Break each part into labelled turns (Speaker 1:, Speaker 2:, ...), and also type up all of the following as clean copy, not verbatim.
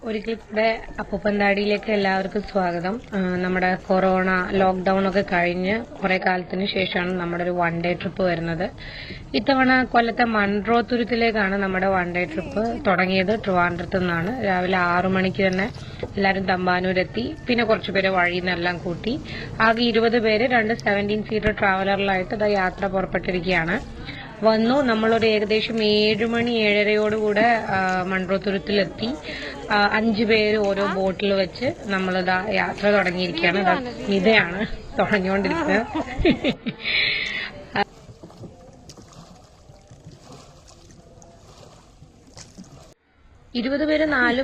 Speaker 1: ഒരിക്കൽ കൂടെ അപ്പൂപ്പന്താടിയിലേക്ക് എല്ലാവർക്കും സ്വാഗതം. നമ്മുടെ കൊറോണ ലോക്ക്ഡൌൺ ഒക്കെ കഴിഞ്ഞ് കുറെ കാലത്തിന് ശേഷമാണ് നമ്മുടെ ഒരു വൺ ഡേ ട്രിപ്പ് വരുന്നത്. ഇത്തവണ കൊല്ലത്തെ മൺട്രോ തുരുത്തിലേക്കാണ് നമ്മുടെ വൺ ഡേ ട്രിപ്പ് തുടങ്ങിയത്. ട്രിവാൻഡ്രത്തു നിന്നാണ്. രാവിലെ 6 മണിക്ക് തന്നെ എല്ലാവരും തമ്പാനൂരെത്തി. പിന്നെ കുറച്ചുപേരെ വഴിയിൽ നിന്നെല്ലാം കൂട്ടി ആകെ 20 പേര് 2 17 സീറ്റർ ട്രാവലറിലായിട്ട് യാത്ര പുറപ്പെട്ടിരിക്കുകയാണ്. വന്നു. നമ്മളൊരു ഏകദേശം 7 മണി 7:30 മൺട്രോ തുരുത്തിലെത്തി. 5 പേര് ഓരോ ബോട്ടിൽ വെച്ച് നമ്മളിതാ യാത്ര തുടങ്ങിയിരിക്കുകയാണ്. ഇതാണ് തുടങ്ങിക്കൊണ്ടിരിക്കുന്നത്. 20 പേര് 4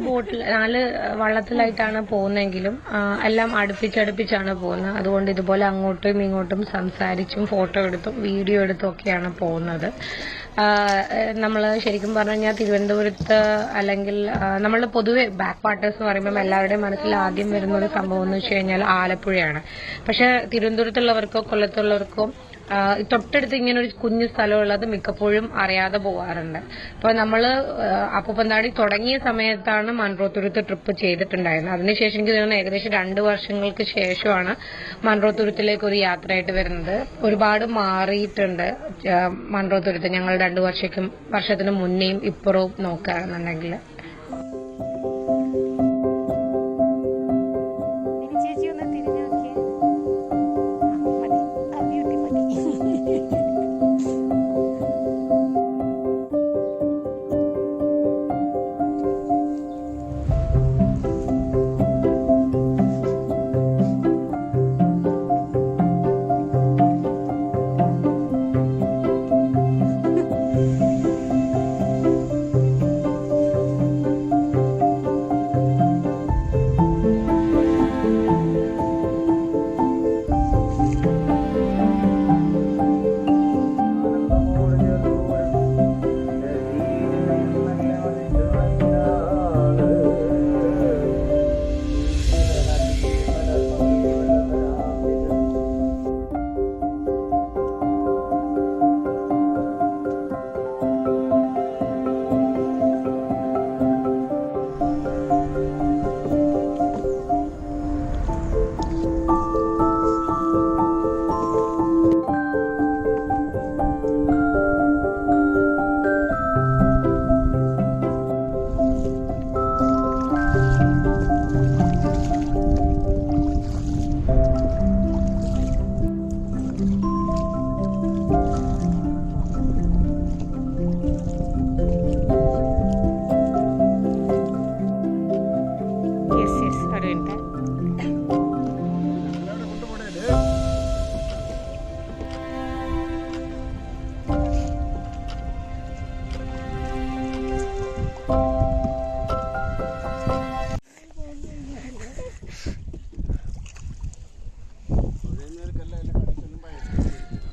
Speaker 1: വള്ളത്തിലായിട്ടാണ് പോകുന്നതെങ്കിലും എല്ലാം അടുപ്പിച്ചടുപ്പിച്ചാണ് പോകുന്നത്. അതുകൊണ്ട് ഇതുപോലെ അങ്ങോട്ടും ഇങ്ങോട്ടും സംസാരിച്ചും ഫോട്ടോ എടുത്തും വീഡിയോ എടുത്തും ഒക്കെയാണ് പോകുന്നത്. നമ്മൾ ശരിക്കും പറഞ്ഞു കഴിഞ്ഞാൽ തിരുവനന്തപുരത്ത് അല്ലെങ്കിൽ നമ്മൾ പൊതുവെ ബാക്ക് വാട്ടേഴ്സ് എന്ന് പറയുമ്പോൾ എല്ലാവരുടെയും മനസ്സിൽ ആദ്യം വരുന്ന ഒരു സംഭവം എന്ന് വെച്ച് കഴിഞ്ഞാൽ ആലപ്പുഴയാണ്. പക്ഷെ തിരുവനന്തപുരത്തുള്ളവർക്കോ കൊല്ലത്തുള്ളവർക്കോ തൊട്ടടുത്ത് ഇങ്ങനെ ഒരു കുഞ്ഞു സ്ഥലമുള്ളത് മിക്കപ്പോഴും അറിയാതെ പോകാറുണ്ട്. അപ്പൊ നമ്മള് അപ്പൂപ്പന്താടി തുടങ്ങിയ സമയത്താണ് മൺട്രോ തുരുത്ത് ട്രിപ്പ് ചെയ്തിട്ടുണ്ടായിരുന്നത്. അതിനുശേഷം എനിക്ക് തോന്നുന്നു ഏകദേശം 2 വർഷങ്ങൾക്ക് ശേഷമാണ് മൺട്രോ തുരുത്തിലേക്ക് ഒരു യാത്രയായിട്ട് വരുന്നത്. ഒരുപാട് മാറിയിട്ടുണ്ട് മൺട്രോ തുരുത്ത്. ഞങ്ങൾ 2 വർഷത്തിന് മുന്നേയും ഇപ്പുറവും നോക്കുകയാണെന്നുണ്ടെങ്കിൽ.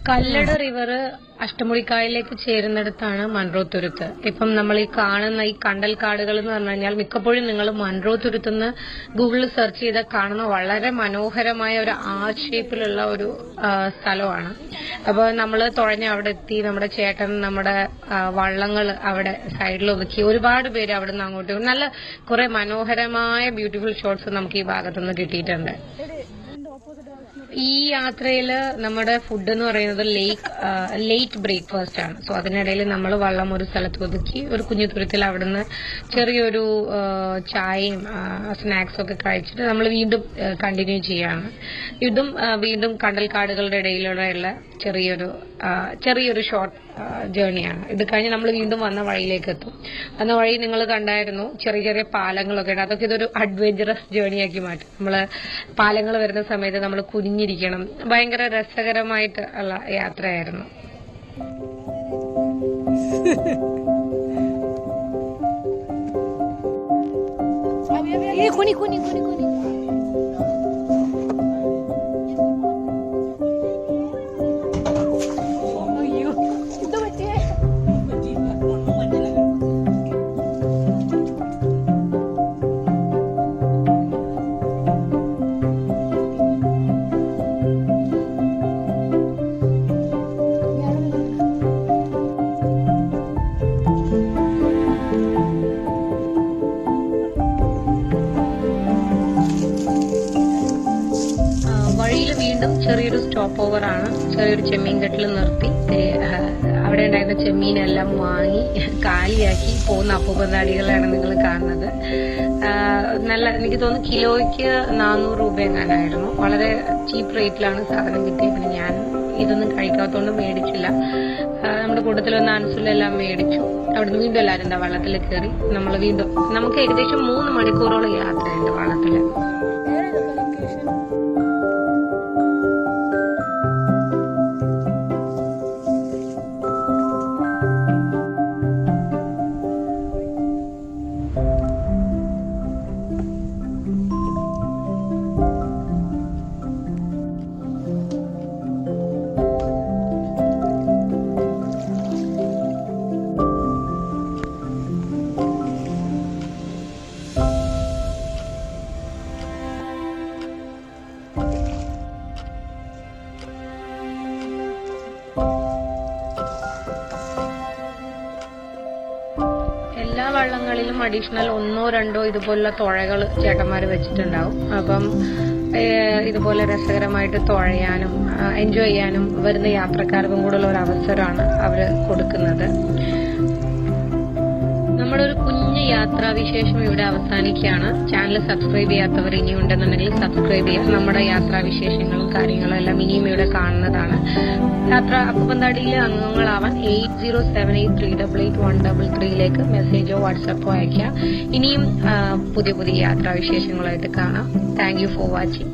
Speaker 1: കല്ലട റിവർ അഷ്ടമുടിക്കായലിലേക്ക് ചേരുന്നിടത്താണ് മൺട്രോ തുരുത്ത്. ഇപ്പം നമ്മൾ ഈ കാണുന്ന ഈ കണ്ടൽക്കാടുകൾ എന്ന് പറഞ്ഞു കഴിഞ്ഞാൽ മിക്കപ്പോഴും നിങ്ങൾ മൺട്രോ തുരുത്തെന്ന് ഗൂഗിളിൽ സെർച്ച് ചെയ്താൽ കാണുന്ന വളരെ മനോഹരമായ ഒരു ഷേപ്പിലുള്ള ഒരു സ്ഥലമാണ്. അപ്പൊ നമ്മൾ തുഴഞ്ഞ് അവിടെ എത്തി. നമ്മുടെ ചേട്ടൻ നമ്മുടെ വള്ളങ്ങൾ അവിടെ സൈഡിൽ ഒതുക്കി. ഒരുപാട് പേര് അവിടെ നിന്ന് അങ്ങോട്ട് നല്ല കുറെ മനോഹരമായ ബ്യൂട്ടിഫുൾ ഷോട്ട്സ് നമുക്ക് ഈ ഭാഗത്തുനിന്ന് കിട്ടിയിട്ടുണ്ട്. ഈ യാത്രയില് നമ്മുടെ ഫുഡ് എന്ന് പറയുന്നത് ലേറ്റ് ബ്രേക്ക്ഫാസ്റ്റ് ആണ്. സോ അതിനിടയിൽ നമ്മൾ വള്ളം ഒരു സ്ഥലത്ത് ഒതുക്കി ഒരു കുഞ്ഞു തുരുത്തിൽ അവിടുന്ന് ചെറിയൊരു ചായയും സ്നാക്സും ഒക്കെ കഴിച്ചിട്ട് നമ്മൾ വീണ്ടും കണ്ടിന്യൂ ചെയ്യാണ്. ഇതും വീണ്ടും കണ്ടൽക്കാടുകളുടെ ഇടയിലൂടെയുള്ള ചെറിയൊരു ഷോർട്ട് ജേർണിയാണ്. ഇത് കഴിഞ്ഞ് നമ്മൾ വീണ്ടും വന്ന വഴിയിലേക്ക് എത്തും. വന്ന വഴി നിങ്ങൾ കണ്ടായിരുന്നു, ചെറിയ ചെറിയ പാലങ്ങളൊക്കെ ഉണ്ട്. അതൊക്കെ ഇതൊരു അഡ്വഞ്ചറസ് ജേർണിയാക്കി മാറ്റും. നമ്മള് പാലങ്ങൾ വരുന്ന സമയത്ത് നമ്മൾ കുനിഞ്ഞിരിക്കണം. ഭയങ്കര രസകരമായിട്ട് ഉള്ള യാത്രയായിരുന്നു. കുനി കുനി കുനി കുനി വീണ്ടും ചെറിയൊരു സ്റ്റോപ്പ് ഓവറാണ്. ചെറിയൊരു ചെമ്മീൻ കെട്ടിൽ നിർത്തി അവിടെ ഉണ്ടായിരുന്ന ചെമ്മീനെല്ലാം വാങ്ങി കാലിയാക്കി പോകുന്ന അപ്പൂപ്പന്താടികളാണ് നിങ്ങൾ കാണുന്നത്. നല്ല എനിക്ക് തോന്നുന്നു കിലോയ്ക്ക് 400 രൂപ എങ്ങാനായിരുന്നു. വളരെ ചീപ്പ് റേറ്റിലാണ് സാധനം കിട്ടിയത്. പിന്നെ ഞാൻ ഇതൊന്നും കഴിക്കാത്തതുകൊണ്ട് മേടിച്ചില്ല. നമ്മുടെ കൂട്ടത്തിൽ വന്ന അൻസുലെല്ലാം മേടിച്ചു. അവിടുന്ന് വീണ്ടും എല്ലാവരും എന്താ വള്ളത്തിൽ കയറി നമുക്ക് ഏകദേശം 3 മണിക്കൂറോളം യാത്രയുണ്ട് വള്ളത്തില്. എല്ലാ വള്ളങ്ങളിലും അഡീഷണൽ 1-2 ഇതുപോലുള്ള തുഴകൾ ചേട്ടന്മാര് വെച്ചിട്ടുണ്ടാവും. അപ്പം ഇതുപോലെ രസകരമായിട്ട് തുഴയാനും എൻജോയ് ചെയ്യാനും വരുന്ന യാത്രക്കാർക്കും കൂടെയുള്ള ഒരു അവസരമാണ് അവര് കൊടുക്കുന്നത്. നമ്മുടെ ഒരു കുഞ്ഞു യാത്രാവിശേഷം ഇവിടെ അവസാനിക്കുകയാണ്. ചാനൽ സബ്സ്ക്രൈബ് ചെയ്യാത്തവർ ഇനിയും ഉണ്ടെന്നുണ്ടെങ്കിൽ സബ്സ്ക്രൈബ് ചെയ്യാം. നമ്മുടെ യാത്രാവിശേഷങ്ങളും കാര്യങ്ങളും എല്ലാം ഇനിയും ഇവിടെ കാണുന്നതാണ്. അപ്പൂപ്പന്താടിയിലെ അംഗങ്ങളാവാൻ 8078388133 മെസ്സേജോ വാട്സാപ്പോ അയക്കാം. ഇനിയും പുതിയ യാത്രാവിശേഷങ്ങളായിട്ട് കാണാം. Thank you for watching.